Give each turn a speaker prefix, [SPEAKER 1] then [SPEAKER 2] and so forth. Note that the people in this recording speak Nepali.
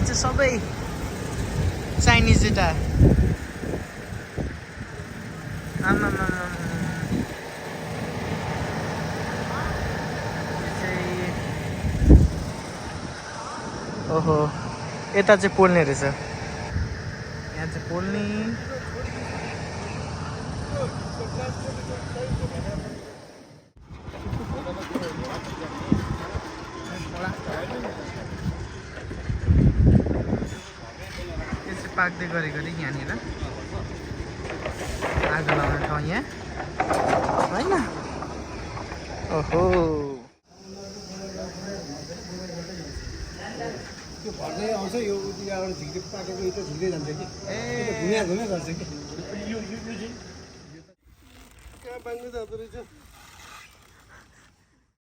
[SPEAKER 1] चाहिँ सबै चाइनिज एटा आमामा ओहो यता चाहिँ पोल्ने रहेछ यहाँ चाहिँ पोल्ने यसो पाक्दै गरेको यहाँनिर आगो लगाउने ठाउँ यहाँ होइन ओहो
[SPEAKER 2] त्यो भर्दै आउँछ यो उतिबाट झिक्दै पाकेको यो त झिक्दै जान्छ कि घुम्या घुम्या गर्छ कि कहाँ बाँध्नु जाँदो रहेछ